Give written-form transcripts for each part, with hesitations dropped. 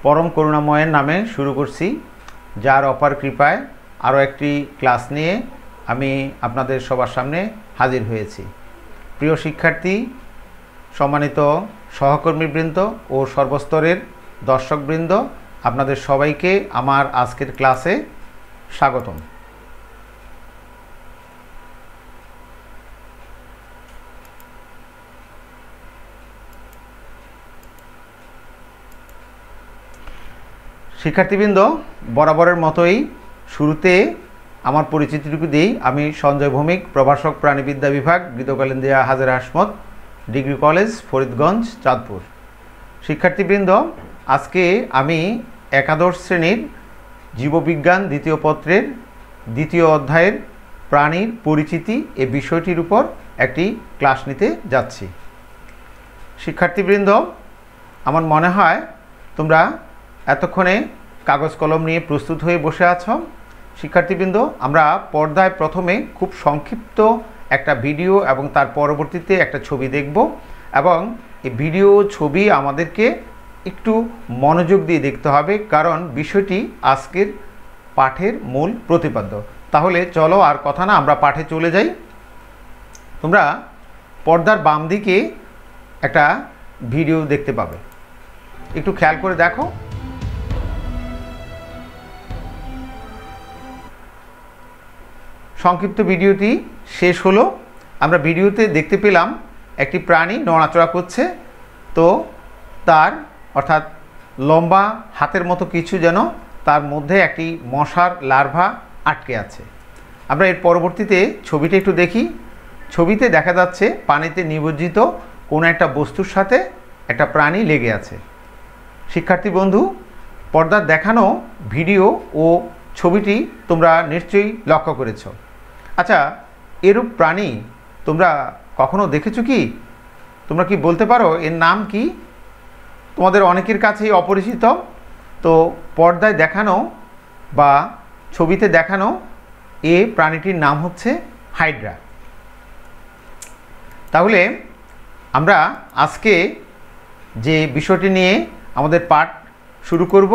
পরম করুণাময়ের নামে শুরু করছি, যার অপার কৃপায় আরও একটি ক্লাস নিয়ে আমি আপনাদের সবার সামনে হাজির হয়েছি। প্রিয় শিক্ষার্থী, সম্মানিত সহকর্মীবৃন্দ ও সর্বস্তরের দর্শকবৃন্দ, আপনাদের সবাইকে আমার আজকের ক্লাসে স্বাগতম। শিক্ষার্থীবৃন্দ, বরাবরের মতোই শুরুতে আমার পরিচিতিটুকু দিই। আমি সঞ্জয় ভৌমিক, প্রভাষক প্রাণীবিদ্যা বিভাগ, গীতকালিন্দিয়া হাজরা আসমত ডিগ্রি কলেজ, ফরিদগঞ্জ, চাঁদপুর। শিক্ষার্থীবৃন্দ, আজকে আমি একাদশ শ্রেণীর জীববিজ্ঞান দ্বিতীয় পত্রের দ্বিতীয় অধ্যায়ের প্রাণীর পরিচিতি এই বিষয়টির উপর একটি ক্লাস নিতে যাচ্ছি। শিক্ষার্থীবৃন্দ, আমার মনে হয় তোমরা এতক্ষণে কাগজ কলম নিয়ে প্রস্তুত হয়ে বসে আছো। শিক্ষার্থীবৃন্দ, আমরা পর্দায় প্রথমে খুব সংক্ষিপ্ত একটা ভিডিও এবং তার পরবর্তীতে একটা ছবি দেখব, এবং এই ভিডিও ছবি আমাদেরকে একটু মনোযোগ দিয়ে দেখতে হবে, কারণ বিষয়টি আজকের পাঠের মূল প্রতিপাদ্য। তাহলে চলো আর কথা না, আমরা পাঠে চলে যাই। তোমরা পর্দার বাম দিকে একটা ভিডিও দেখতে পাবে, একটু খেয়াল করে দেখো। সংক্ষিপ্ত ভিডিওটি শেষ হলো। আমরা ভিডিওতে দেখতে পেলাম একটি প্রাণী নড়াচড়া করছে, তো তার অর্থাৎ লম্বা হাতের মতো কিছু যেন তার মধ্যে একটি মশার লার্ভা আটকে আছে। আমরা এর পরবর্তীতে ছবিটা একটু দেখি। ছবিতে দেখা যাচ্ছে পানিতে নিমজ্জিত কোনো একটা বস্তুর সাথে একটা প্রাণী লেগে আছে। শিক্ষার্থী বন্ধু, পর্দার দেখানো ভিডিও ও ছবিটি তোমরা নিশ্চয়ই লক্ষ্য করেছো। আচ্ছা, এরূপ প্রাণী তোমরা কখনো দেখেছো কি? তোমরা কি বলতে পারো এর নাম কি? তোমাদের অনেকের কাছেই অপরিচিত। তো পর্দায় দেখানো বা ছবিতে দেখানো এই প্রাণীটির নাম হচ্ছে হাইড্রা। তাহলে আমরা আজকে যে বিষয়টি নিয়ে আমাদের পাঠ শুরু করব,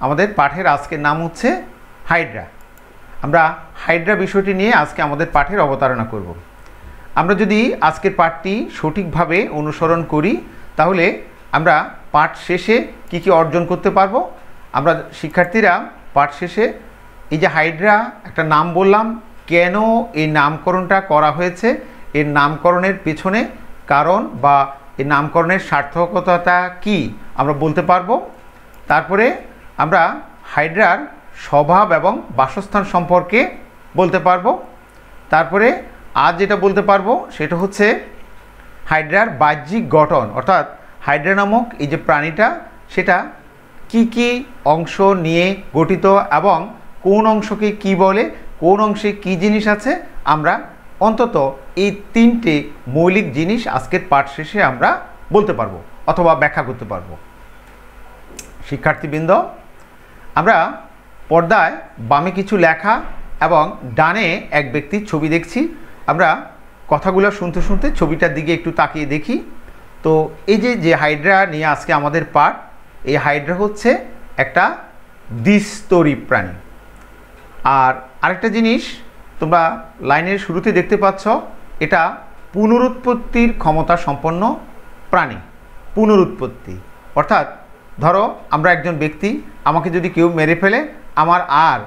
আমাদের পাঠের আজকের নাম হচ্ছে হাইড্রা। আমরা হাইড্রা বিষয়টি নিয়ে আজকে আমাদের পাঠের অবতারণা করব। আমরা যদি আজকের পাঠটি সঠিকভাবে অনুসরণ করি, তাহলে আমরা পাঠ শেষে কি কি অর্জন করতে পারবো। আমরা শিক্ষার্থীরা পাঠ শেষে এই যে হাইড্রা একটা নাম বললাম, কেন এই নামকরণটা করা হয়েছে, এর নামকরণের পেছনে কারণ বা এই নামকরণের সার্থকতাটা কি আমরা বলতে পারবো। তারপরে আমরা হাইড্রার স্বভাব এবং বাসস্থান সম্পর্কে বলতে পারবো। তারপরে আজ যেটা বলতে পারবো সেটা হচ্ছে হাইড্রার বাহ্যিক গঠন, অর্থাৎ হাইড্রা নামক এই যে প্রাণীটা, সেটা কি কি অংশ নিয়ে গঠিত এবং কোন অংশকে কি বলে, কোন অংশে কি জিনিস আছে, আমরা অন্তত এই তিনটে মৌলিক জিনিস আজকের পাঠ শেষে আমরা বলতে পারবো অথবা ব্যাখ্যা করতে পারবো। শিক্ষার্থীবৃন্দ, আমরা পর্দায় বামে কিছু লেখা এবং ডানে এক ব্যক্তির ছবি দেখছি। আমরা কথাগুলো শুনতে শুনতে ছবিটার দিকে একটু তাকিয়ে দেখি। তো এই যে হাইড্রা নিয়ে আজকে আমাদের পাঠ, এই হাইড্রা হচ্ছে একটা দ্বিস্তরী প্রাণী। আর আরেকটা জিনিস তোমরা লাইনের শুরুতে দেখতে পাচ্ছ, এটা পুনরুৎপত্তির ক্ষমতা সম্পন্ন প্রাণী। পুনরুৎপত্তি অর্থাৎ ধরো আমরা একজন ব্যক্তি, আমাকে যদি কেউ মেরে ফেলে আমার আর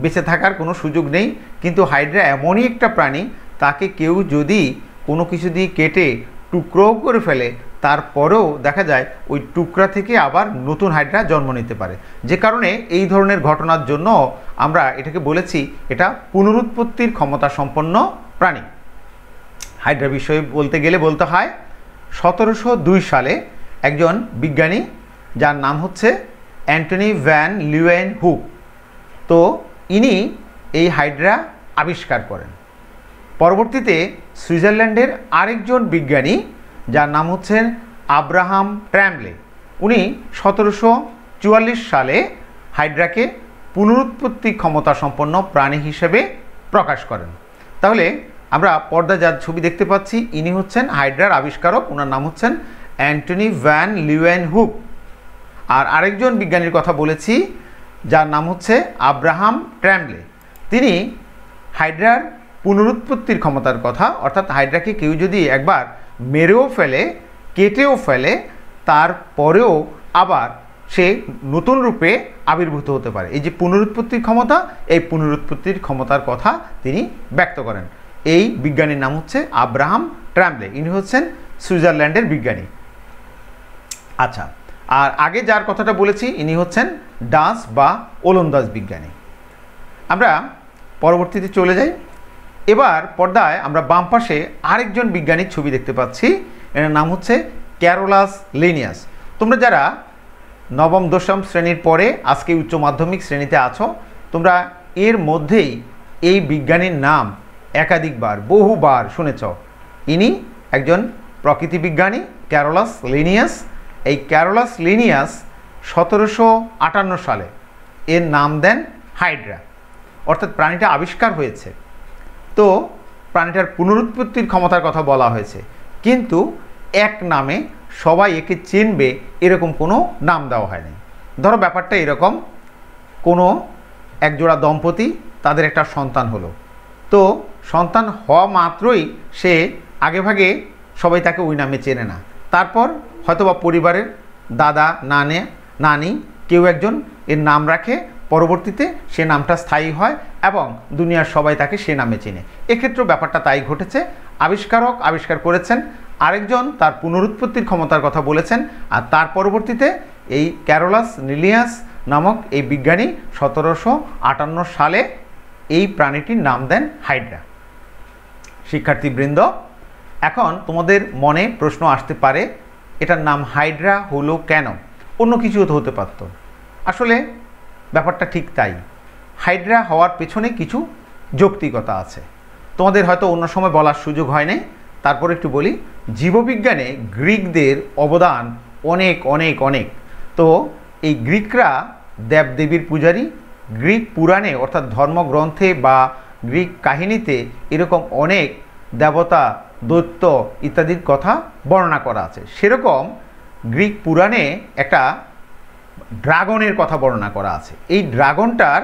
বেঁচে থাকার কোনো সুযোগ নেই, কিন্তু হাইড্রা এমনই একটা প্রাণী, তাকে কেউ যদি কোনো কিছু দিয়ে কেটে টুকরোও করে ফেলে, তারপরেও দেখা যায় ওই টুকরা থেকে আবার নতুন হাইড্রা জন্ম নিতে পারে। যে কারণে এই ধরনের ঘটনার জন্য আমরা এটাকে বলেছি এটা পুনরুৎপত্তির ক্ষমতা সম্পন্ন প্রাণী। হাইড্রা বিষয়ে বলতে গেলে বলতে হয় 1702 সালে একজন বিজ্ঞানী, যার নাম হচ্ছে অ্যান্টনি ভ্যান লিউয়েনহুক, তো ইনি এই হাইড্রা আবিষ্কার করেন। পরবর্তীতে সুইজারল্যান্ডের আরেকজন বিজ্ঞানী, যার নাম হচ্ছেন আব্রাহাম ট্র্যামলে, উনি 1744 সালে হাইড্রাকে পুনরুৎপত্তি ক্ষমতা সম্পন্ন প্রাণী হিসেবে প্রকাশ করেন। তাহলে আমরা পর্দায় যার ছবি দেখতে পাচ্ছি, ইনি হচ্ছেন হাইড্রার আবিষ্কারক, ওনার নাম হচ্ছেন অ্যান্টনি ভ্যান লিউয়েনহুক। আর আরেকজন বিজ্ঞানীর কথা বলেছি যার নাম হচ্ছে আব্রাহাম ট্র্যাম্বলে। তিনি হাইড্রার পুনরুৎপত্তির ক্ষমতার কথা, অর্থাৎ হাইড্রাকে কেউ যদি একবার মেরেও ফেলে, কেটেও ফেলে, তারপরেও আবার সে নতুন রূপে আবির্ভূত হতে পারে। এই যে পুনরুৎপত্তির ক্ষমতা, এই পুনরুৎপত্তির ক্ষমতার কথা তিনি ব্যক্ত করেন। এই বিজ্ঞানীর নাম হচ্ছে আব্রাহাম ট্র্যাম্বলে। ইনি হচ্ছেন সুইজারল্যান্ডের বিজ্ঞানী। আচ্ছা, আর আগে যার কথাটা বলেছি ইনি হচ্ছেন ডাচ বা ওলন্দাজ বিজ্ঞানী। আমরা পরবর্তীতে চলে যাই। এবার পর্দায় আমরা বাম পাশে আরেকজন বিজ্ঞানীর ছবি দেখতে পাচ্ছি। এর নাম হচ্ছে ক্যারোলাস লিনিয়াস। তোমরা যারা নবম দশম শ্রেণীর পরে আজকে উচ্চ মাধ্যমিক শ্রেণীতে আছো, তোমরা এর মধ্যেই এই বিজ্ঞানীর নাম একাধিকবার, বহুবার শুনেছ। ইনি একজন প্রকৃতি বিজ্ঞানী, ক্যারোলাস লিনিয়াস। এই ক্যারোলাস লিনিয়াস 1758 সালে এর নাম দেন হাইড্রা, অর্থাৎ প্রাণীটা আবিষ্কার হয়েছে। তো প্রাণীটার পুনরুৎপত্তির ক্ষমতার কথা বলা হয়েছে, কিন্তু এক নামে সবাই একে চিনবে এরকম কোনো নাম দেওয়া হয়নি। ধরো ব্যাপারটা এরকম, কোনো একজোড়া দম্পতি, তাদের একটা সন্তান হলো। তো সন্তান হওয়া মাত্রই সে আগেভাগে সবাই তাকে ওই নামে চেনে না। তারপর হয়তোবা পরিবারের দাদা, নানি কেউ একজন এর নাম রাখে, পরবর্তীতে সে নামটা স্থায়ী হয় এবং দুনিয়ার সবাই তাকে সে নামে চেনে। এক্ষেত্রেও ব্যাপারটা তাই ঘটেছে। আবিষ্কারক আবিষ্কার করেছেন, আরেকজন তার পুনরুৎপত্তির ক্ষমতার কথা বলেছেন, আর তার পরবর্তীতে এই ক্যারোলাস লিনিয়াস নামক এই বিজ্ঞানী 1758 সালে এই প্রাণীটির নাম দেন হাইড্রা। শিক্ষার্থীবৃন্দ, এখন তোমাদের মনে প্রশ্ন আসতে পারে, এটার নাম হাইড্রা হলো কেন? অন্য কিছু তো হতে পারত। আসলে ব্যাপারটা ঠিক তাই। হাইড্রা হওয়ার পেছনে কিছু যৌক্তিকতা আছে, তোমাদের হয়তো অন্য সময় বলার সুযোগ হয় নাই, তারপর একটু বলি। জীববিজ্ঞানে গ্রিকদের অবদান অনেক অনেক অনেক। তো এই গ্রিকরা দেবদেবীর পূজারী। গ্রিক পুরাণে অর্থাৎ ধর্মগ্রন্থে বা গ্রিক কাহিনীতে এরকম অনেক দেবতা, দৈত্য ইত্যাদির কথা বর্ণনা করা আছে। সেরকম গ্রিক পুরাণে একটা ড্রাগনের কথা বর্ণনা করা আছে। এই ড্রাগনটার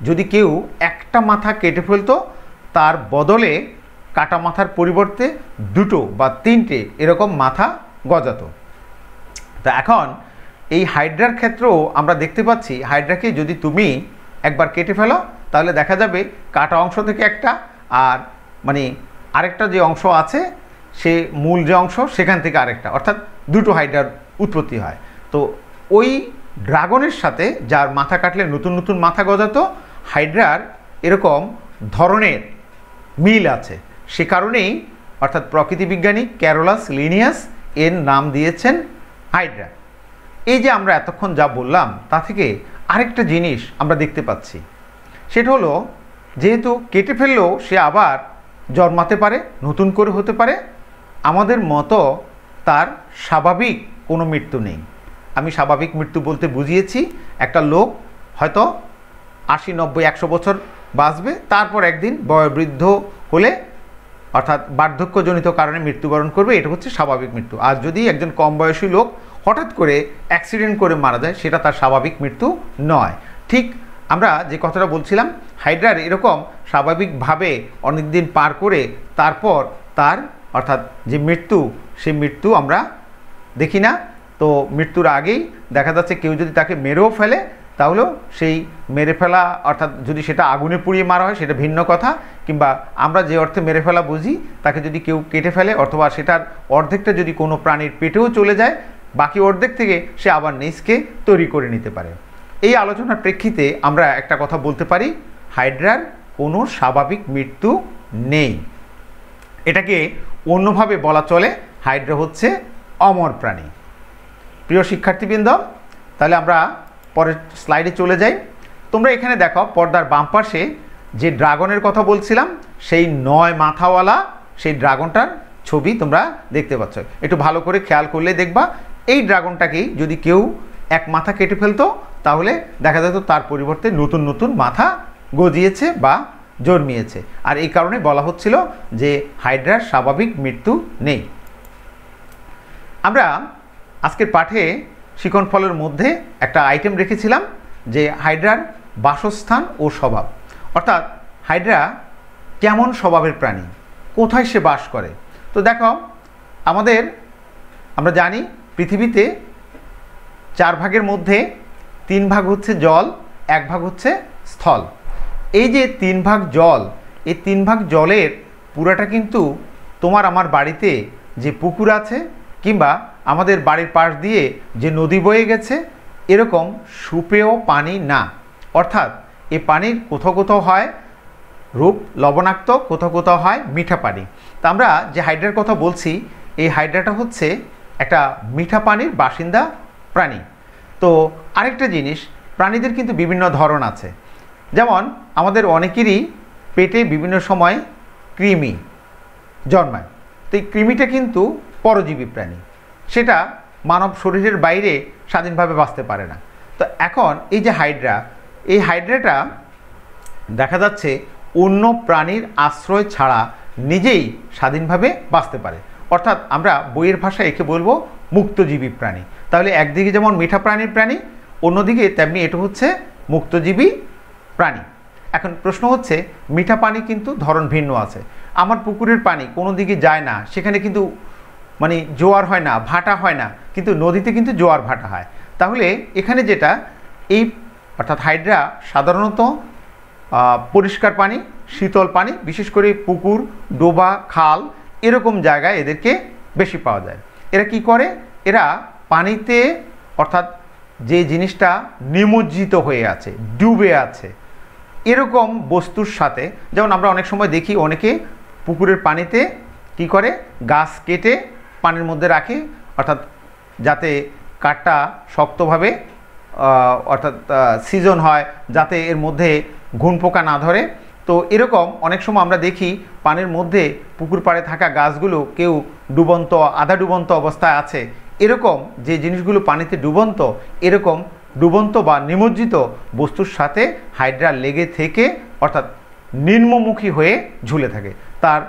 যদি কেউ একটা মাথা কেটে ফেলতো, তার বদলে কাটা মাথার পরিবর্তে 2 বা 3টে এরকম মাথা গজাতো। তা এখন এই হাইড্রার ক্ষেত্রেও আমরা দেখতে পাচ্ছি, হাইড্রাকে যদি তুমি একবার কেটে ফেলো তাহলে দেখা যাবে কাটা অংশ থেকে একটা, আর মানে আরেকটা যে অংশ আছে সে মূল যে অংশ সেখান থেকে আরেকটা, অর্থাৎ 2টো হাইড্রার উৎপত্তি হয়। তো ওই ড্রাগনের সাথে যার মাথা কাটলে নতুন নতুন মাথা গজাতো, হাইড্রার এরকম ধরনের মিল আছে। সে কারণেই অর্থাৎ প্রকৃতিবিজ্ঞানী ক্যারোলাস লিনিয়াস এর নাম দিয়েছেন হাইড্রা। এই যে আমরা এতক্ষণ যা বললাম তা থেকে আরেকটা জিনিস আমরা দেখতে পাচ্ছি, সেটা হলো যেহেতু কেটে ফেললেও সে আবার জন্মাতে পারে, নতুন করে হতে পারে, আমাদের মতো তার স্বাভাবিক কোনো মৃত্যু নেই। আমি স্বাভাবিক মৃত্যু বলতে বুঝিয়েছি একটা লোক হয়তো 80, 90, 100 বছর বাঁচবে, তারপর একদিন বয়োবৃদ্ধ হলে অর্থাৎ বার্ধক্যজনিত কারণে মৃত্যুবরণ করবে, এটা হচ্ছে স্বাভাবিক মৃত্যু। আর যদি একজন কম বয়সী লোক হঠাৎ করে অ্যাক্সিডেন্ট করে মারা যায়, সেটা তার স্বাভাবিক মৃত্যু নয়। ঠিক আমরা যে কথাটা বলছিলাম, হাইড্রার এরকম স্বাভাবিকভাবে অনেক দিন পার করে তারপর তার অর্থাৎ যে মৃত্যু, সেই মৃত্যু আমরা দেখি না। তো মৃত্যুর আগেই দেখা যাচ্ছে কেউ যদি তাকে মেরেও ফেলে, তাহলেও সেই মেরে ফেলা অর্থাৎ যদি সেটা আগুনে পুড়িয়ে মারা হয় সেটা ভিন্ন কথা, কিংবা আমরা যে অর্থে মেরে ফেলা বুঝি তাকে যদি কেউ কেটে ফেলে অথবা সেটার অর্ধেকটা যদি কোনো প্রাণীর পেটেও চলে যায়, বাকি অর্ধেক থেকে সে আবার নিজকে তৈরি করে নিতে পারে। এই আলোচনার প্রেক্ষিতে আমরা একটা কথা বলতে পারি, হাইড্রার কোনো স্বাভাবিক মৃত্যু নেই। এটাকে অন্যভাবে বলা চলে, হাইড্রা হচ্ছে অমর প্রাণী। প্রিয় শিক্ষার্থীবৃন্দ, তাহলে আমরা পরের স্লাইডে চলে যাই। তোমরা এখানে দেখো পর্দার বাম পাশে যে ড্রাগনের কথা বলছিলাম, সেই 9 মাথাওয়ালা সেই ড্রাগনটার ছবি তোমরা দেখতে পাচ্ছ। একটু ভালো করে খেয়াল করলে দেখবা এই ড্রাগনটাকেই যদি কেউ এক মাথা কেটে ফেলতো, তাহলে দেখা যেত তার পরিবর্তে নতুন নতুন মাথা গজিয়েছে বা জন্মিয়েছে। আর এই কারণে বলা হচ্ছিল যে হাইড্রার স্বাভাবিক মৃত্যু নেই। আমরা আজকের পাঠে শিকন ফলের মধ্যে একটা আইটেম রেখেছিলাম যে হাইড্রার বাসস্থান ও স্বভাব, অর্থাৎ হাইড্রা কেমন স্বভাবের প্রাণী, কোথায় সে বাস করে। তো দেখো, আমরা জানি পৃথিবীতে 4 ভাগের মধ্যে 3 ভাগ হচ্ছে জল, 1 ভাগ হচ্ছে স্থল। এই যে 3 ভাগ জল, এই 3 ভাগ জলের পুরাটা কিন্তু তোমার আমার বাড়িতে যে পুকুর আছে কিংবা আমাদের বাড়ির পাশ দিয়ে যে নদী বয়ে গেছে এরকম সুপেয় পানি না। অর্থাৎ এই পানির কোথাও কোথাও হয় রূপ লবণাক্ত, কোথাও কোথাও হয় মিঠা পানি। তা আমরা যে হাইড্রার কথা বলছি, এই হাইড্রাটা হচ্ছে একটা মিঠা পানির বাসিন্দা প্রাণী। তো আরেকটা জিনিস, প্রাণীদের কিন্তু বিভিন্ন ধরন আছে। যেমন আমাদের অনেকেরই পেটে বিভিন্ন সময় কৃমি জন্মায়। তো এই কৃমিটা কিন্তু পরজীবী প্রাণী, সেটা মানব শরীরের বাইরে স্বাধীনভাবে বাঁচতে পারে না। তো এখন এই যে হাইড্রা, এই হাইড্রাটা দেখা যাচ্ছে অন্য প্রাণীর আশ্রয় ছাড়া নিজেই স্বাধীনভাবে বাঁচতে পারে। অর্থাৎ আমরা বইয়ের ভাষায় একে বলবো মুক্তজীবী প্রাণী। তাহলে একদিকে যেমন মিঠা প্রাণীর প্রাণী, অন্যদিকে তেমনি এটা হচ্ছে মুক্তজীবী প্রাণী। এখন প্রশ্ন হচ্ছে, মিঠা পানি কিন্তু ধরন ভিন্ন আছে। আমার পুকুরের পানি কোনো দিকে যায় না, সেখানে কিন্তু মানে জোয়ার হয় না, ভাটা হয় না, কিন্তু নদীতে কিন্তু জোয়ার ভাটা হয়। তাহলে এখানে যেটা এই অর্থাৎ হাইড্রা সাধারণত পরিষ্কার পানি, শীতল পানি, বিশেষ করে পুকুর, ডোবা, খাল এরকম জায়গায় এদেরকে বেশি পাওয়া যায়। এরা কি করে, এরা পানিতে অর্থাৎ যে জিনিসটা নিমজ্জিত হয়ে আছে, ডুবে আছে এরকম বস্তুর সাথে, যেমন আমরা অনেক সময় দেখি অনেকে পুকুরের পানিতে কি করে, গাছ কেটে পানির মধ্যে রাখে, অর্থাৎ যাতে কাঠটা শক্তভাবে অর্থাৎ সিজন হয়, যাতে এর মধ্যে ঘুন পোকা না ধরে। তো এরকম অনেক সময় আমরা দেখি পানির মধ্যে পুকুর পাড়ে থাকা গাছগুলো কেউ ডুবন্ত, আধা ডুবন্ত অবস্থায় আছে। এরকম যে জিনিসগুলো পানিতে ডুবন্ত, এরকম ডুবন্ত বা নিমজ্জিত বস্তুর সাথে হাইড্রা লেগে থেকে অর্থাৎ নিম্নমুখী হয়ে ঝুলে থাকে। তার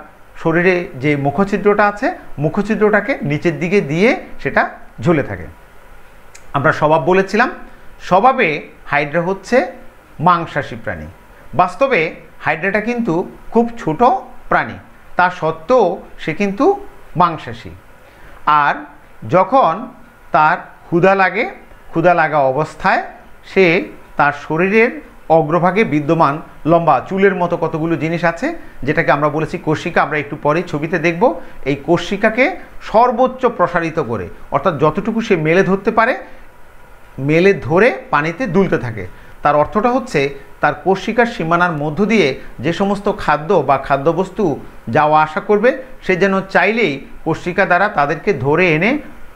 শরীরে যে মুখছিদ্রটা আছে, মুখছিদ্রটাকে নিচের দিকে দিয়ে সেটা ঝুলে থাকে। আমরা স্বভাব বলেছিলাম, স্বভাবে হাইড্রা হচ্ছে মাংসাশী প্রাণী। বাস্তবে হাইড্রাটা কিন্তু খুব ছোট প্রাণী, তা সত্ত্বেও সে কিন্তু মাংসাশী। আর যখন তার ক্ষুধা লাগে, ক্ষুধা লাগা অবস্থায় সে তার শরীরের অগ্রভাগে বিদ্যমান লম্বা চুলের মতো কতগুলো জিনিস আছে, যেটাকে আমরা বলেছি কোষিকা, আমরা একটু পরেই ছবিতে দেখব। এই কোষিকাকে সর্বোচ্চ প্রসারিত করে, অর্থাৎ যতটুকু সে মেলে ধরতে পারে, মেলে ধরে পানিতে দুলতে থাকে। তার অর্থটা হচ্ছে তার কোষিকার সীমানার মধ্য দিয়ে যে সমস্ত খাদ্য বা খাদ্যবস্তু যাওয়া আসা করবে, সে যেন চাইলেই কোষিকা দ্বারা তাদেরকে ধরে এনে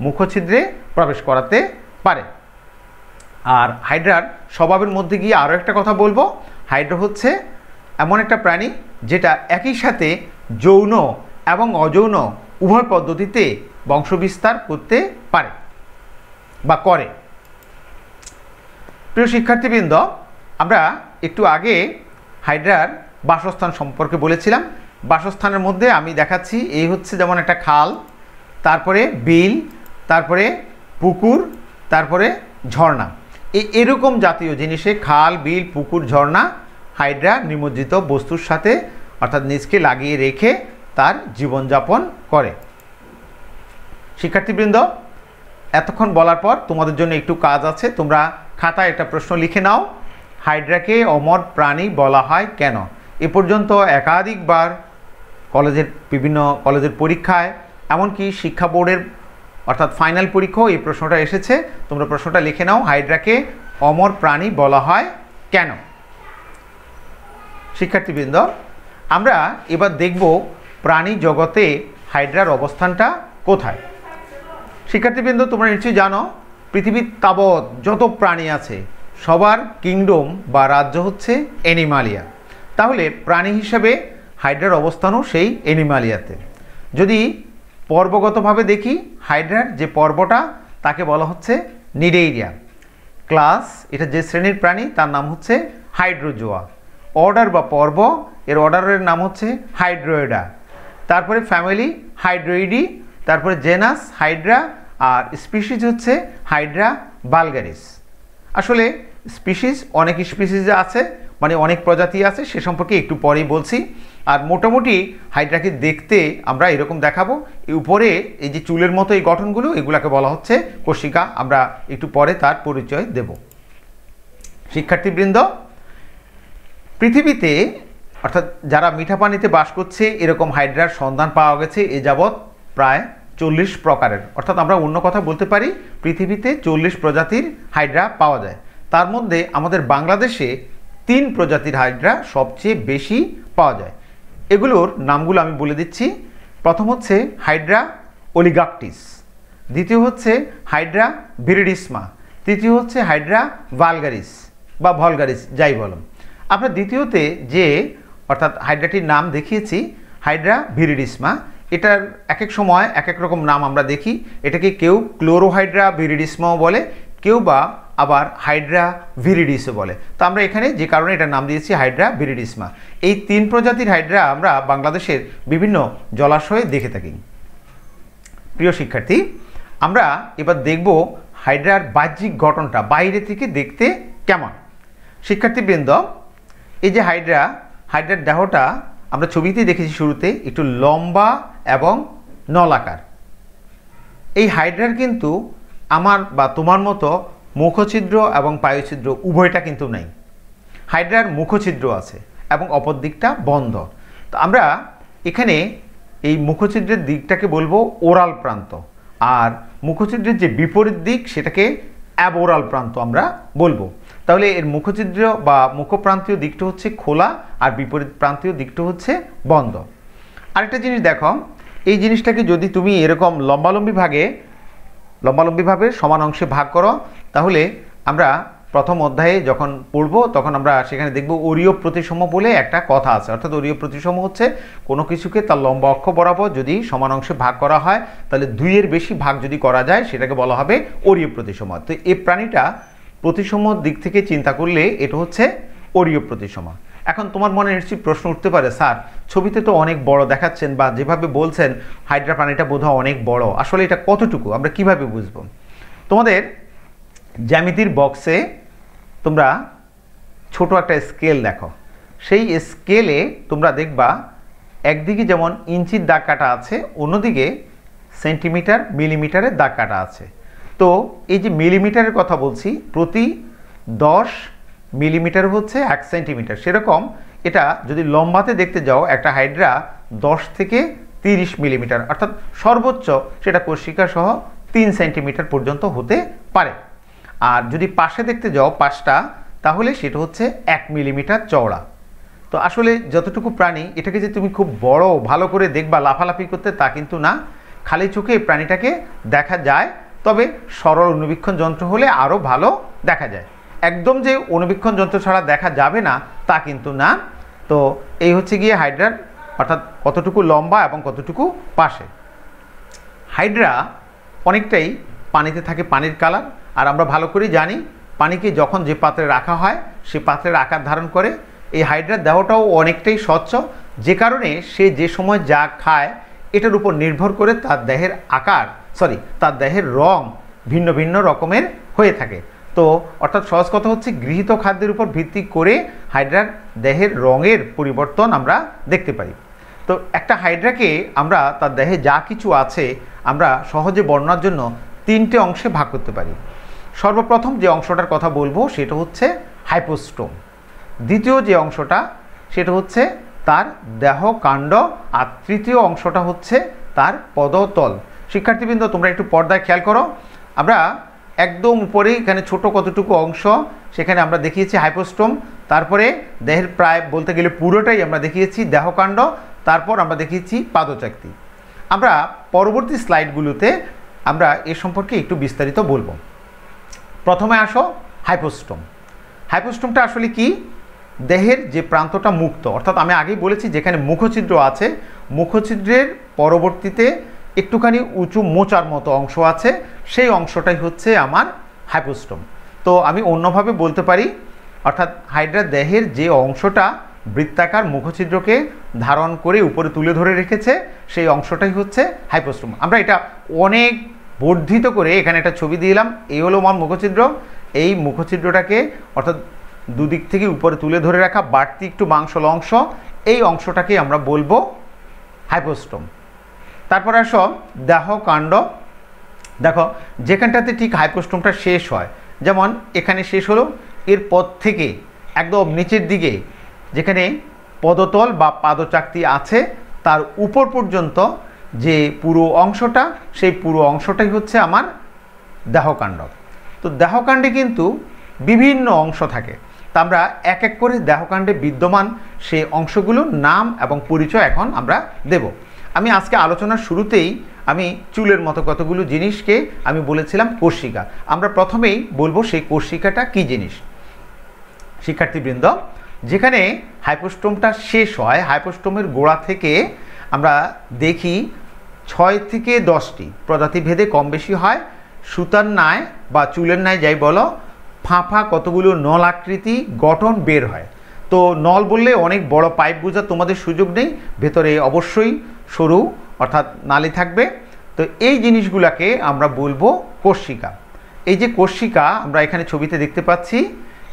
মুখছিদ্রে প্রবেশ করাতে পারে। আর হাইড্রার স্বভাবের মধ্যে গিয়ে আরও একটা কথা বলবো, হাইড্রা হচ্ছে এমন একটা প্রাণী যেটা একই সাথে যৌন এবং অযৌন উভয় পদ্ধতিতে বংশবিস্তার করতে পারে বা করে। প্রিয় শিক্ষার্থীবৃন্দ, আমরা একটু আগে হাইড্রার বাসস্থান সম্পর্কে বলেছিলাম। বাসস্থানের মধ্যে আমি দেখাচ্ছি, এই হচ্ছে যেমন একটা খাল, তারপরে বিল, তারপরে পুকুর, তারপরে ঝর্ণা। এরকম জাতীয় জিনিসে খাল, বিল, পুকুর, ঝর্ণা হাইড্রা নিমজ্জিত বস্তুর সাথে অর্থাৎ নিজকে লাগিয়ে রেখে তার জীবনযাপন করে। শিক্ষার্থীবৃন্দ, এতক্ষণ বলার পর তোমাদের জন্য একটু কাজ আছে, তোমরা খাতায় একটা প্রশ্ন লিখে নাও। হাইড্রাকে অমর প্রাণী বলা হয় কেন? এ পর্যন্ত একাধিকবার বিভিন্ন কলেজের পরীক্ষায়, এমনকি শিক্ষা বোর্ডের অর্থাৎ ফাইনাল পরীক্ষাও এই প্রশ্নটা এসেছে। তোমরা প্রশ্নটা লিখে নাও, হাইড্রাকে অমর প্রাণী বলা হয় কেন? শিক্ষার্থীবৃন্দ, আমরা এবার দেখব প্রাণী জগতে হাইড্রার অবস্থানটা কোথায়। শিক্ষার্থীবৃন্দ, তোমরা নিশ্চয়ই জানো পৃথিবীর তাবৎ যত প্রাণী আছে সবার কিংডম বা রাজ্য হচ্ছে অ্যানিমালিয়া। তাহলে প্রাণী হিসেবে হাইড্রার অবস্থানও সেই অ্যানিমালিয়াতে। যদি পর্বগতভাবে দেখি, হাইড্রার যে পর্বটা তাকে বলা হচ্ছে নিডেইরিয়া। ক্লাস, এটা যে শ্রেণীর প্রাণী তার নাম হচ্ছে হাইড্রোজোয়া। অর্ডার বা পর্ব, এর অর্ডারের নাম হচ্ছে হাইড্রোয়েডা। তারপরে ফ্যামিলি হাইড্রোইডি, তারপরে জেনাস হাইড্রা, আর স্পিসিস হচ্ছে হাইড্রা ভালগারিস। আসলে স্পিসিস অনেক স্পিসিস আছে, মানে অনেক প্রজাতি আছে, সে সম্পর্কে একটু পরেই বলছি। আর মোটামুটি হাইড্রাকে দেখতে আমরা এরকম দেখাবো। উপরে এই যে চুলের মতো এই গঠনগুলো, এগুলাকে বলা হচ্ছে কোষিকা। আমরা একটু পরে তার পরিচয় দেব। শিক্ষার্থীবৃন্দ, পৃথিবীতে অর্থাৎ যারা মিঠা পানিতে বাস করছে এরকম হাইড্রার সন্ধান পাওয়া গেছে এ যাবৎ প্রায় 40 প্রকারের। অর্থাৎ আমরা অন্য কথা বলতে পারি পৃথিবীতে 40 প্রজাতির হাইড্রা পাওয়া যায়। তার মধ্যে আমাদের বাংলাদেশে 3 প্রজাতির হাইড্রা সবচেয়ে বেশি পাওয়া যায়। এগুলোর নামগুলো আমি বলে দিচ্ছি। প্রথম হচ্ছে হাইড্রা অলিগাকটিস, দ্বিতীয় হচ্ছে হাইড্রা ভিরিডিসমা, তৃতীয় হচ্ছে হাইড্রা ভালগারিস বা ভলগারিস, যাই বলুন। আমরা দ্বিতীয়তে যে অর্থাৎ হাইড্রাটির নাম দেখিয়েছি হাইড্রা ভিরিডিসমা, এটার এক এক সময় এক এক রকম নাম আমরা দেখি। এটাকে কেউ ক্লোরোহাইড্রা ভিরিডিসমাও বলে, কেউ বা আবার হাইড্রা ভিরিডিসও বলে। তো আমরা এখানে যে কারণে এটার নাম দিয়েছি হাইড্রা ভিরিডিসমা। এই 3 প্রজাতির হাইড্রা আমরা বাংলাদেশের বিভিন্ন জলাশয়ে দেখে থাকি। প্রিয় শিক্ষার্থী, আমরা এবার দেখব হাইড্রার বাহ্যিক গঠনটা বাইরে থেকে দেখতে কেমন। শিক্ষার্থীবৃন্দ, এই যে হাইড্রার দেহটা আমরা ছবিতে দেখেছি শুরুতে একটু লম্বা এবং নলাকার। এই হাইড্রার কিন্তু আমার বা তোমার মতো মুখছিদ্র এবং পায়ুছিদ্র উভয়টা কিন্তু নেই। হাইড্রার মুখছিদ্র আছে এবং অপর দিকটা বন্ধ। তো আমরা এখানে এই মুখছিদ্রের দিকটাকে বলবো ওরাল প্রান্ত, আর মুখছিদ্রের যে বিপরীত দিক সেটাকে অ্যাবোরাল প্রান্ত আমরা বলবো। তাহলে এর মুখছিদ্র বা মুখপ্রান্তীয় দিকটা হচ্ছে খোলা আর বিপরীত প্রান্তীয় দিকটা হচ্ছে বন্ধ। আরেকটা জিনিস দেখো, এই জিনিসটাকে যদি তুমি এরকম লম্বালম্বিভাবে সমান অংশে ভাগ করো, তাহলে আমরা প্রথম অধ্যায়ে যখন পড়ব তখন আমরা সেখানে দেখব অরীয় প্রতিসম বলে একটা কথা আছে। অর্থাৎ অরীয় প্রতিসম হচ্ছে কোনো কিছুকে তার লম্বা অক্ষ বরাবর যদি সমান অংশে ভাগ করা হয়, তাহলে 2 এর বেশি ভাগ যদি করা যায় সেটাকে বলা হবে অরীয় প্রতিসম। তো এই প্রাণীটা প্রতিসম দিক থেকে চিন্তা করলে এটা হচ্ছে অরীয় প্রতিসম। এখন তোমার মনে নিশ্চয়ই প্রশ্ন উঠতে পারে, স্যার ছবিতে তো অনেক বড় দেখাচ্ছেন বা যেভাবে বলছেন হাইড্রা প্রাণীটা বোধহয় অনেক বড়, আসলে এটা কতটুকু আমরা কিভাবে বুঝবো? তোমাদের জ্যামিতির বক্সে তোমরা ছোট একটা স্কেল দেখো, সেই স্কেলে তোমরা দেখবা একদিকে যেমন ইঞ্চির দাগ কাটা আছে, অন্যদিকে সেন্টিমিটার মিলিমিটারের দাগ কাটা আছে। তো এই যে মিলিমিটারের কথা বলছি, প্রতি 10 মিলিমিটার হচ্ছে 1 সেন্টিমিটার। সেরকম এটা যদি লম্বাতে দেখতে যাও, একটা হাইড্রা 10 থেকে 30 মিলিমিটার, অর্থাৎ সর্বোচ্চ সেটা কোষিকা সহ 3 সেন্টিমিটার পর্যন্ত হতে পারে। আর যদি পাশে দেখতে যাও পাশটা, তাহলে সেটা হচ্ছে 1 মিলিমিটার চওড়া। তো আসলে যতটুকু প্রাণী, এটাকে যে তুমি খুব বড় ভালো করে দেখবা লাফালাফি করতে তা কিন্তু না, খালি চোখে প্রাণীটাকে দেখা যায়। তবে সরল অনুবীক্ষণ যন্ত্র হলে আরও ভালো দেখা যায়। একদম যে অনুবীক্ষণ যন্ত্র ছাড়া দেখা যাবে না তা কিন্তু না। তো এই হচ্ছে গিয়ে হাইড্রার অর্থাৎ কতটুকু লম্বা এবং কতটুকু পাশে। হাইড্রা অনেকটাই পানিতে থাকে, পানির কালার। আর আমরা ভালো করে জানি পানিকে যখন যে পাত্রে রাখা হয় সে পাত্রের আকার ধারণ করে। এই হাইড্রার দেহটাও অনেকটাই স্বচ্ছ, যে কারণে সে যে সময় যা খায় এটার উপর নির্ভর করে তার দেহের রং ভিন্ন ভিন্ন রকমের হয়ে থাকে। তো অর্থাৎ সহজ কথা হচ্ছে গৃহীত খাদ্যের উপর ভিত্তি করে হাইড্রার দেহের রঙের পরিবর্তন আমরা দেখতে পাই। তো একটা হাইড্রাকে আমরা তার দেহে যা কিছু আছে আমরা সহজে বর্ণনার জন্য 3টে অংশে ভাগ করতে পারি। সর্বপ্রথম যে অংশটার কথা বলবো সেটা হচ্ছে হাইপোস্টোম। দ্বিতীয় যে অংশটা সেটা হচ্ছে তার দেহকাণ্ড, আর তৃতীয় অংশটা হচ্ছে তার পদতল। শিক্ষার্থীবৃন্দ, তোমরা একটু পর্দায় খেয়াল করো, আমরা একদম উপরে এখানে ছোট কতটুকু অংশ সেখানে আমরা দেখিয়েছি হাইপোস্টোম, তারপরে দেহের প্রায় বলতে গেলে পুরোটাই আমরা দেখিয়েছি দেহকাণ্ড, তারপর আমরা দেখিয়েছি পাদচাকতি। আমরা পরবর্তী স্লাইডগুলোতে আমরা এ সম্পর্কে একটু বিস্তারিত বলবো। প্রথমে আসো হাইপোস্টোম। হাইপোস্টোমটা আসলে কি? দেহের যে প্রান্তটা মুক্ত, অর্থাৎ আমি আগেই বলেছি যেখানে মুখছিদ্র আছে, মুখছিদ্রের পরবর্তীতে একটুখানি উঁচু মোচার মতো অংশ আছে, সেই অংশটাই হচ্ছে আমার হাইপোস্টোম। তো আমি অন্যভাবে বলতে পারি, অর্থাৎ হাইড্রা দেহের যে অংশটা বৃত্তাকার মুখছিদ্রকে ধারণ করে উপরে তুলে ধরে রেখেছে সেই অংশটাই হচ্ছে হাইপোস্টোম। আমরা এটা অনেক বর্ধিত করে এখানে একটা ছবি দিলাম। এই হলো আমার মুখছিদ্র। এই মুখছিদ্রটাকে অর্থাৎ দুদিক থেকে উপরে তুলে ধরে রাখা বাড়তি একটু মাংসল অংশ, এই অংশটাকে আমরা বলবো হাইপোস্টোম। তারপর আসো দেহকাণ্ড। দেখো যেখানটাতে ঠিক হাইপোস্টোমটা শেষ হয়, যেমন এখানে শেষ হলো, এর পদ থেকে একদম নিচের দিকে যেখানে পদতল বা পাদচাকতি আছে তার উপর পর্যন্ত যে পুরো অংশটা, সেই পুরো অংশটাই হচ্ছে আমার দেহকাণ্ড। তো দেহকাণ্ডে কিন্তু বিভিন্ন অংশ থাকে, তা আমরা এক এক করে দেহকাণ্ডে বিদ্যমান সেই অংশগুলোর নাম এবং পরিচয় এখন আমরা দেব। আমি আজকে আলোচনার শুরুতেই আমি চুলের মতো কতগুলো জিনিসকে আমি বলেছিলাম কোষিকা। আমরা প্রথমেই বলবো সেই কোষিকাটা কী জিনিস। শিক্ষার্থীবৃন্দ, যেখানে হাইপোস্টোমটা শেষ হয়, হাইপোস্টোমের গোড়া থেকে আমরা দেখি 6 থেকে 10টি প্রজাতিভেদে কম বেশি হয়, সুতার ন্যায় বা চুলের ন্যায় যাই বলো, ফাঁপা কতগুলো নল আকৃতি গঠন বের হয়। তো নল বললে অনেক বড় পাইপ বোঝার তোমাদের সুযোগ নেই, ভেতরে অবশ্যই সরু অর্থাৎ নালী থাকবে। তো এই জিনিসগুলোকে আমরা বলবো কোষিকা। এই যে কোষিকা আমরা এখানে ছবিতে দেখতে পাচ্ছি,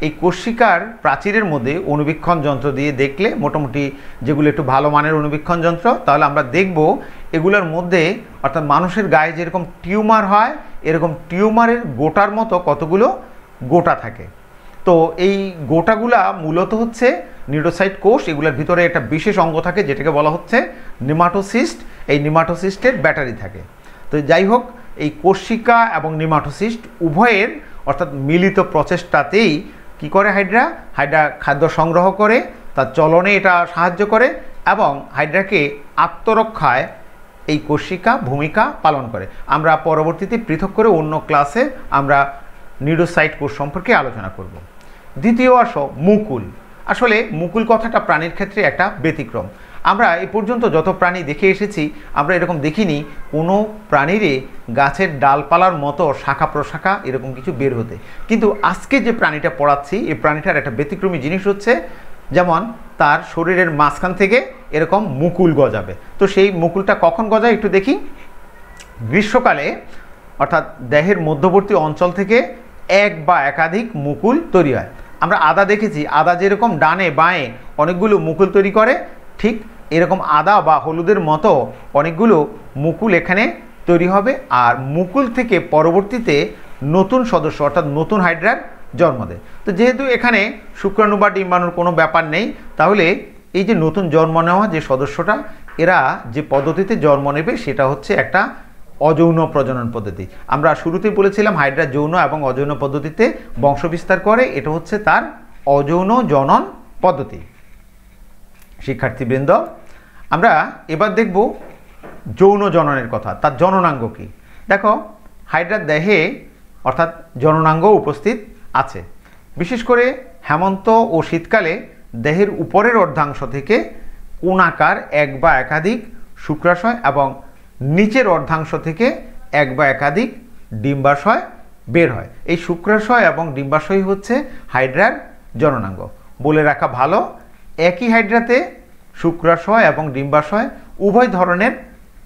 এই কোষিকার প্রাচীরের মধ্যে অনুবীক্ষণ যন্ত্র দিয়ে দেখলে, মোটামুটি যেগুলো একটু ভালো মানের অনুবীক্ষণ যন্ত্র, তাহলে আমরা দেখব এগুলোর মধ্যে অর্থাৎ মানুষের গায়ে যেরকম টিউমার হয় এরকম টিউমারের গোটার মতো কতগুলো গোটা থাকে। তো এই গোটাগুলা মূলত হচ্ছে নিউরোসাইট কোষ। এগুলোর ভিতরে একটা বিশেষ অঙ্গ থাকে যেটাকে বলা হচ্ছে নিমাটোসিস্ট। এই নিমাটোসিস্টের ব্যাটারি থাকে। তো যাই হোক, এই কোষিকা এবং নিমাটোসিস্ট উভয়ের অর্থাৎ মিলিত প্রচেষ্টাতেই কি করে হাইড্রা খাদ্য সংগ্রহ করে, তার চলনে এটা সাহায্য করে এবং হাইড্রাকে আত্মরক্ষায় এই কোষিকা ভূমিকা পালন করে। আমরা পরবর্তীতে পৃথক করে অন্য ক্লাসে আমরা নিউরোসাইট কোষ সম্পর্কে আলোচনা করব। দ্বিতীয় আসো মুকুল। আসলে মুকুল কথাটা প্রাণীর ক্ষেত্রে একটা ব্যতিক্রম। আমরা এ পর্যন্ত যত প্রাণী দেখে এসেছি আমরা এরকম দেখিনি কোনো প্রাণীরে গাছের ডালপালার মতো শাখা প্রশাখা এরকম কিছু বের হতে। কিন্তু আজকে যে প্রাণীটা পড়াচ্ছি, এই প্রাণীটার একটা ব্যতিক্রমী জিনিস হচ্ছে, যেমন তার শরীরের মাঝখান থেকে এরকম মুকুল গজাবে। তো সেই মুকুলটা কখন গজায় একটু দেখি। গ্রীষ্মকালে অর্থাৎ দেহের মধ্যবর্তী অঞ্চল থেকে এক বা একাধিক মুকুল তৈরি হয়। আমরা আদা দেখেছি, আদা যেরকম ডানে বাঁয়ে অনেকগুলো মুকুল তৈরি করে, ঠিক এরকম আদা বা হলুদের মতো অনেকগুলো মুকুল এখানে তৈরি হবে। আর মুকুল থেকে পরবর্তীতে নতুন সদস্য অর্থাৎ নতুন হাইড্রার জন্ম দেয়। তো যেহেতু এখানে শুক্রাণু বা ডিম্বাণুর কোনো ব্যাপার নেই, তাহলে এই যে নতুন জন্ম নেওয়া যে সদস্যটা, এরা যে পদ্ধতিতে জন্ম নেবে সেটা হচ্ছে একটা অযৌন প্রজনন পদ্ধতি। আমরা শুরুতেই বলেছিলাম হাইড্রা যৌন এবং অযৌন পদ্ধতিতে বংশবিস্তার করে, এটা হচ্ছে তার অযৌন জনন পদ্ধতি। শিক্ষার্থীবৃন্দ, আমরা এবার দেখব যৌন জননের কথা। তার জননাঙ্গ কী? দেখো, হাইড্রার দেহে অর্থাৎ জননাঙ্গ উপস্থিত আছে। বিশেষ করে হেমন্ত ও শীতকালে দেহের উপরের অর্ধাংশ থেকে কোণাকার এক বা একাধিক শুক্রাশয় এবং নিচের অর্ধাংশ থেকে এক বা একাধিক ডিম্বাশয় বের হয়। এই শুক্রাশয় এবং ডিম্বাশয় হচ্ছে হাইড্রার জননাঙ্গ। বলে রাখা ভালো, একই হাইড্রাতে শুক্রাশয় এবং ডিম্বাশয় উভয় ধরনের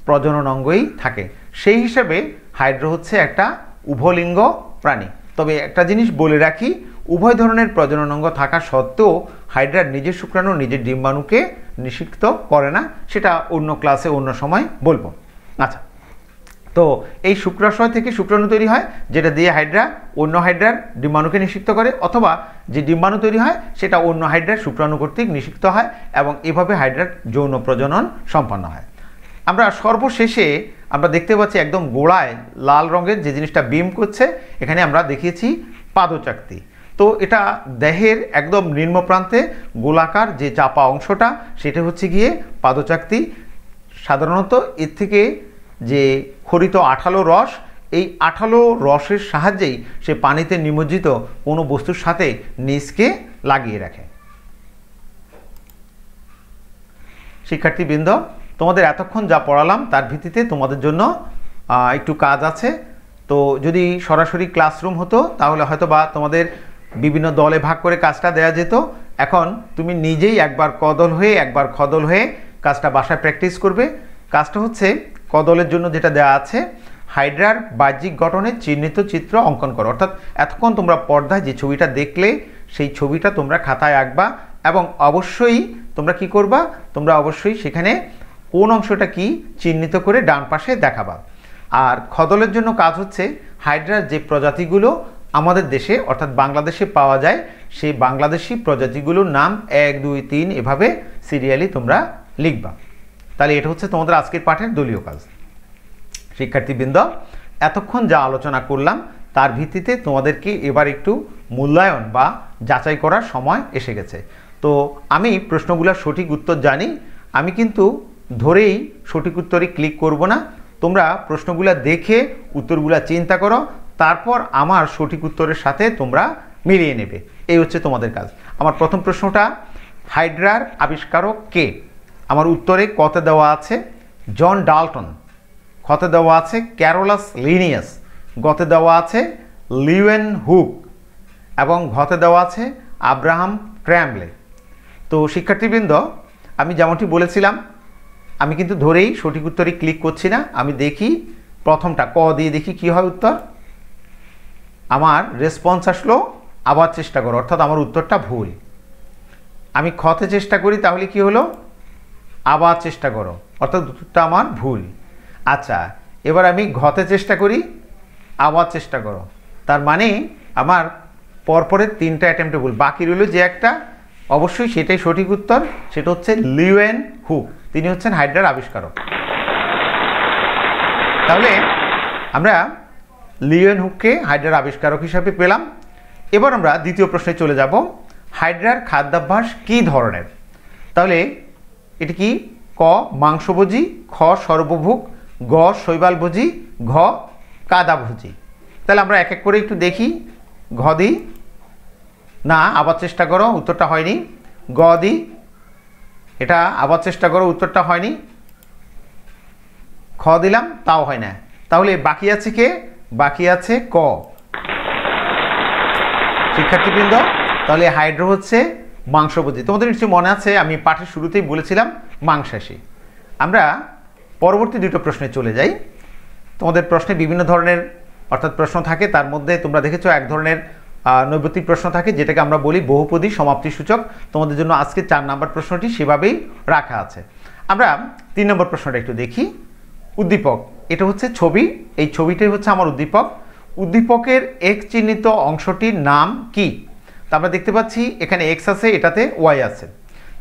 প্রজনন অঙ্গই থাকে। সেই হিসেবে হাইড্রা হচ্ছে একটা উভলিঙ্গ প্রাণী। তবে একটা জিনিস বলে রাখি, উভয় ধরনের প্রজনন অঙ্গ থাকা সত্ত্বেও হাইড্রার নিজের শুক্রাণু নিজের ডিম্বাণুকে নিষিক্ত করে না, সেটা অন্য ক্লাসে অন্য সময় বলবো। আচ্ছা, তো এই শুক্রাশয় থেকে শুক্রাণু তৈরি হয়, যেটা দিয়ে হাইড্রা অন্য হাইড্রার ডিম্বাণুকে নিষিক্ত করে, অথবা যে ডিম্বাণু তৈরি হয় সেটা অন্য হাইড্রার শুক্রাণু কর্তৃক নিষিক্ত হয় এবং এভাবে হাইড্রার যৌন প্রজনন সম্পন্ন হয়। আমরা সর্বশেষে আমরা দেখতে পাচ্ছি একদম গোড়ায় লাল রঙের যে জিনিসটা বিম করছে, এখানে আমরা দেখিয়েছি পাদচাকতি। তো এটা দেহের একদম নিম্ন প্রান্তে গোলাকার যে চাপা অংশটা, সেটা হচ্ছে গিয়ে পাদচাকতি। সাধারণত এর থেকে যে খরিত আঠালো রস, এই আঠালো রসের সাহায্যেই সে পানিতে নিমজ্জিত কোনো বস্তুর সাথে নিজকে লাগিয়ে রাখে। শিক্ষার্থীবৃন্দ, তোমাদের এতক্ষণ যা পড়ালাম তার ভিত্তিতে তোমাদের জন্য একটু কাজ আছে। তো যদি সরাসরি ক্লাসরুম হতো তাহলে হয়তো বা তোমাদের বিভিন্ন দলে ভাগ করে কাজটা দেওয়া যেত। এখন তুমি নিজেই একবার কদল হয়ে একবার খদল হয়ে কাজটা বাসায় প্র্যাকটিস করবে। কাজটা হচ্ছে কদলের জন্য যেটা দেওয়া আছে, হাইড্রার বাহ্যিক গঠনের চিহ্নিত চিত্র অঙ্কন করো। অর্থাৎ এতক্ষণ তোমরা পর্দায় যে ছবিটা দেখলে সেই ছবিটা তোমরা খাতায় আঁকবা এবং অবশ্যই তোমরা কি করবা, তোমরা অবশ্যই সেখানে কোন অংশটা কি চিহ্নিত করে ডান পাশে দেখাবা। আর খদলের জন্য কাজ হচ্ছে হাইড্রার যে প্রজাতিগুলো আমাদের দেশে অর্থাৎ বাংলাদেশে পাওয়া যায় সেই বাংলাদেশি প্রজাতিগুলোর নাম 1, 2, 3 এভাবে সিরিয়ালি তোমরা লিখবা। তাহলে এটা হচ্ছে তোমাদের আজকের পাঠের দলীয় কাজ। শিক্ষার্থীবৃন্দ, এতক্ষণ যা আলোচনা করলাম তার ভিত্তিতে তোমাদেরকে এবার একটু মূল্যায়ন বা যাচাই করার সময় এসে গেছে। তো আমি প্রশ্নগুলোর সঠিক উত্তর জানি, আমি কিন্তু ধরেই সঠিক উত্তরে ক্লিক করব না। তোমরা প্রশ্নগুলো দেখে উত্তরগুলো চিন্তা করো, তারপর আমার সঠিক উত্তরের সাথে তোমরা মিলিয়ে নেবে। এই হচ্ছে তোমাদের কাজ। আমার প্রথম প্রশ্নটা, হাইড্রার আবিষ্কারক কে? আমার উত্তরে কতে দেওয়া আছে জন ডাল্টন, খতে দেওয়া আছে ক্যারোলাস লিনিয়াস, গতে দেওয়া আছে লিওয়েন হুক এবং ঘতে দেওয়া আছে আব্রাহাম ক্র্যাম্বলে। তো শিক্ষার্থীবৃন্দ, আমি যেমনটি বলেছিলাম আমি কিন্তু ধরেই সঠিক উত্তরে ক্লিক করছি না, আমি দেখি প্রথমটা ক দিয়ে দেখি কি হয় উত্তর। আমার রেসপন্স আসলো আবার চেষ্টা করো, অর্থাৎ আমার উত্তরটা ভুল। আমি খতে চেষ্টা করি, তাহলে কি হলো আবার চেষ্টা করো, অর্থাৎ উত্তরটা আমার ভুল। আচ্ছা, এবার আমি ঘতে চেষ্টা করি, আবার চেষ্টা করো, তার মানে আমার পরপরের 3টা অ্যাটেম্পটে ভুল, বাকি রইল যে একটা, অবশ্যই সেটাই সঠিক উত্তর, সেটা হচ্ছে লিওয়েন হুক, তিনি হচ্ছেন হাইড্রার আবিষ্কারক। তাহলে আমরা লিওয়েন হুককে হাইড্রার আবিষ্কারক হিসাবে পেলাম। এবার আমরা দ্বিতীয় প্রশ্নে চলে যাব, হাইড্রার খাদ্যাভ্যাস কী ধরনের? তাহলে এটি কি? ক মাংসভোজী, খ সর্বভুক, গ শৈবালভোজী, ঘ কাদাভোজী। তাহলে আমরা এক এক করে একটু দেখি। ঘ দিই না, আবার চেষ্টা করো, উত্তরটা হয়নি। গ দিই, এটা আবার চেষ্টা করো, উত্তরটা হয়নি। খ দিলাম, তাও হয় না। তাহলে বাকি আছে কে? বাকি আছে ক। শিক্ষার্থীবৃন্দ, তাহলে হাইড্রা হচ্ছে মাংসভোজী। তোমাদের নিশ্চয়ই মনে আছে আমি পাঠের শুরুতেই বলেছিলাম মাংসাশী। আমরা পরবর্তী দুটো প্রশ্নে চলে যাই। তোমাদের প্রশ্নে বিভিন্ন ধরনের অর্থাৎ প্রশ্ন থাকে, তার মধ্যে তোমরা দেখেছো এক ধরনের নৈর্ব্যক্তিক প্রশ্ন থাকে যেটাকে আমরা বলি বহুপদী সমাপ্তি সূচক। তোমাদের জন্য আজকে 4 নম্বর প্রশ্নটি সেভাবেই রাখা আছে। আমরা 3 নম্বর প্রশ্নটা একটু দেখি। উদ্দীপক, এটা হচ্ছে ছবি, এই ছবিটাই হচ্ছে আমার উদ্দীপক। উদ্দীপকের এক চিহ্নিত অংশটির নাম কি? তা আমরা দেখতে পাচ্ছি এখানে এক্স আছে, এটাতে ওয়াই আছে।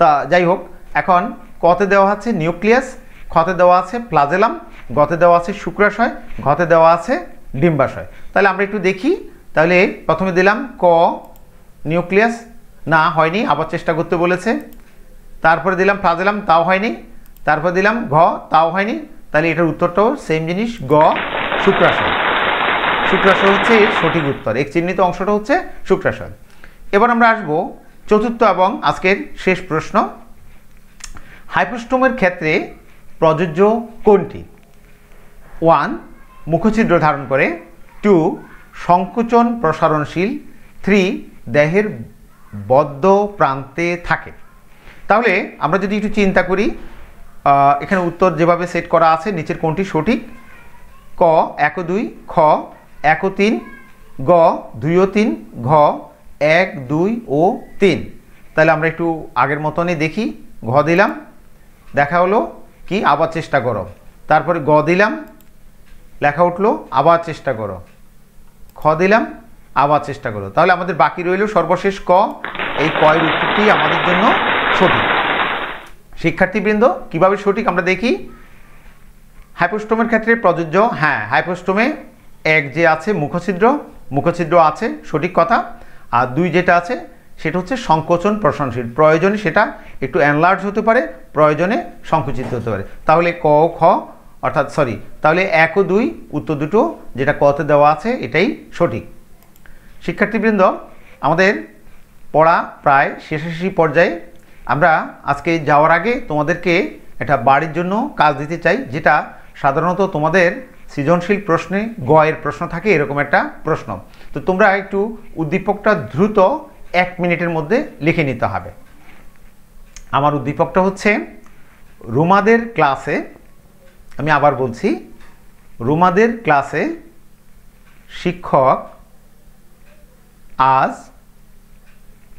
তা যাই হোক, এখন কতে দেওয়া আছে নিউক্লিয়াস, খতে দেওয়া আছে প্লাজেলাম, গতে দেওয়া আছে শুক্রাশয়, ঘতে দেওয়া আছে ডিম্বাশয়। তাহলে আমরা একটু দেখি। তাহলে প্রথমে দিলাম ক নিউক্লিয়াস, না হয়নি, আবার চেষ্টা করতে বলেছে। তারপরে দিলাম প্লাজেলাম, তাও হয়নি। তারপর দিলাম ঘ, তাও হয়নি। তাহলে এটার উত্তরটাও সেম জিনিস, গ শুক্রাশয়। শুক্রাশয় হচ্ছে এর সঠিক উত্তর, এক চিহ্নিত অংশটা হচ্ছে শুক্রাশয়। এবার আমরা আসব চতুর্থ এবং আজকের শেষ প্রশ্ন, হাইপোস্টোমের ক্ষেত্রে প্রযোজ্য কোনটি? 1 মুখছিদ্র ধারণ করে, 2 সংকোচন প্রসারণশীল, 3 দেহের বদ্ধ প্রান্তে থাকে। তাহলে আমরা যদি একটু চিন্তা করি, এখানে উত্তর যেভাবে সেট করা আছে নিচের কোনটি সঠিক? ক 1 ও 2, খ 1 ও 3, গ 2 ও 3, ঘ 1, 2 ও 3। তাহলে আমরা একটু আগের মতনই দেখি। ঘ দিলাম, দেখা হলো কি আবার চেষ্টা করো। তারপরে গ দিলাম, লেখা উঠলো আবার চেষ্টা করো। খ দিলাম, আবার চেষ্টা করো। তাহলে আমাদের বাকি রইল সর্বশেষ ক। এই কয়ের উত্তরটি আমাদের জন্য সঠিক। শিক্ষার্থীবৃন্দ, কিভাবে সঠিক আমরা দেখি। হাইপোস্টোমের ক্ষেত্রে প্রযোজ্য, হ্যাঁ হাইপোস্টোমে 1 যে আছে মুখছিদ্র আছে, সঠিক কথা। আর 2 যেটা আছে সেটা হচ্ছে সংকোচন প্রসারণশীল, প্রয়োজনে সেটা একটু এনলার্জ হতে পারে, প্রয়োজনে সংকুচিত হতে পারে। তাহলে ক ও খ অর্থাৎ তাহলে 1 ও 2 উত্তর দুটো যেটা কতে দেওয়া আছে এটাই সঠিক। শিক্ষার্থীবৃন্দ, আমাদের পড়া প্রায় শেষাশেষি পর্যায়ে। আমরা আজকে যাওয়ার আগে তোমাদেরকে একটা বাড়ির জন্য কাজ দিতে চাই, যেটা সাধারণত তোমাদের সৃজনশীল প্রশ্নে গ এর প্রশ্ন থাকে, এরকম একটা প্রশ্ন। তো তোমরা একটু উদ্দীপকটা দ্রুত 1 মিনিটের মধ্যে লিখে নিতে হবে। আমার উদ্দীপকটা হচ্ছে রুমাদের ক্লাসে, আমি আবার বলছি, রুমাদের ক্লাসে শিক্ষক আজ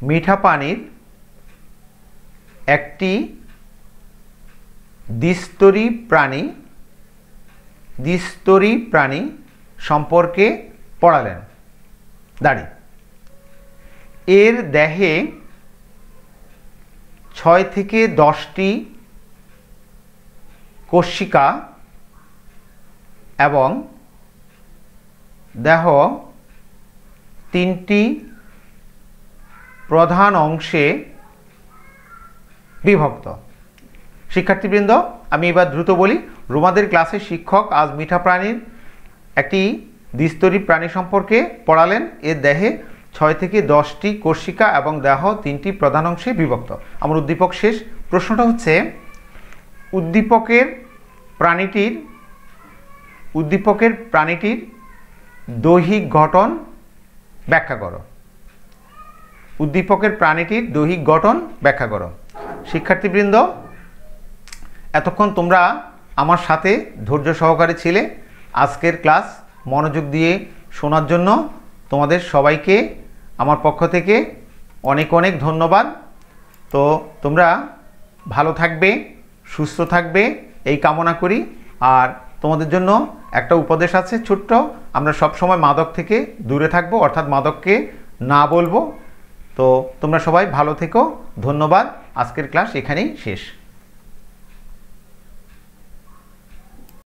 মিঠা পানির একটি দ্বিস্তরী প্রাণী সম্পর্কে পড়ালেন। দাঁড়ি। এর দেহে 6 থেকে 10টি কোষিকা এবং দেহ 3টি প্রধান অংশে বিভক্ত। শিক্ষার্থীবৃন্দ, আমি এবার দ্রুত বলি। রুমাদের ক্লাসে শিক্ষক আজ মিঠা প্রাণীর একটি দ্বিস্তরী প্রাণী সম্পর্কে পড়ালেন। এর দেহে 6 থেকে 10টি কোষিকা এবং দেহ 3টি প্রধান অংশে বিভক্ত। আমার উদ্দীপক শেষ। প্রশ্নটা হচ্ছে উদ্দীপকের প্রাণীটির দৈহিক গঠন ব্যাখ্যা করো। উদ্দীপকের প্রাণীটির দৈহিক গঠন ব্যাখ্যা করো। শিক্ষার্থীবৃন্দ, এতক্ষণ তোমরা আমার সাথে ধৈর্য সহকারে ছিলে। আজকের ক্লাস মনোযোগ দিয়ে শোনার জন্য তোমাদের সবাইকে আমার পক্ষ থেকে অনেক অনেক ধন্যবাদ। তো তোমরা ভালো থাকবে, সুস্থ থাকবে এই কামনা করি। আর তোমাদের জন্য একটা উপদেশ আছে ছোট্ট, আমরা সব সময় মাদক থেকে দূরে থাকবো, অর্থাৎ মাদককে না বলবো। তো তোমরা সবাই ভালো থেকো। ধন্যবাদ। আজকের ক্লাস এখানেই শেষ।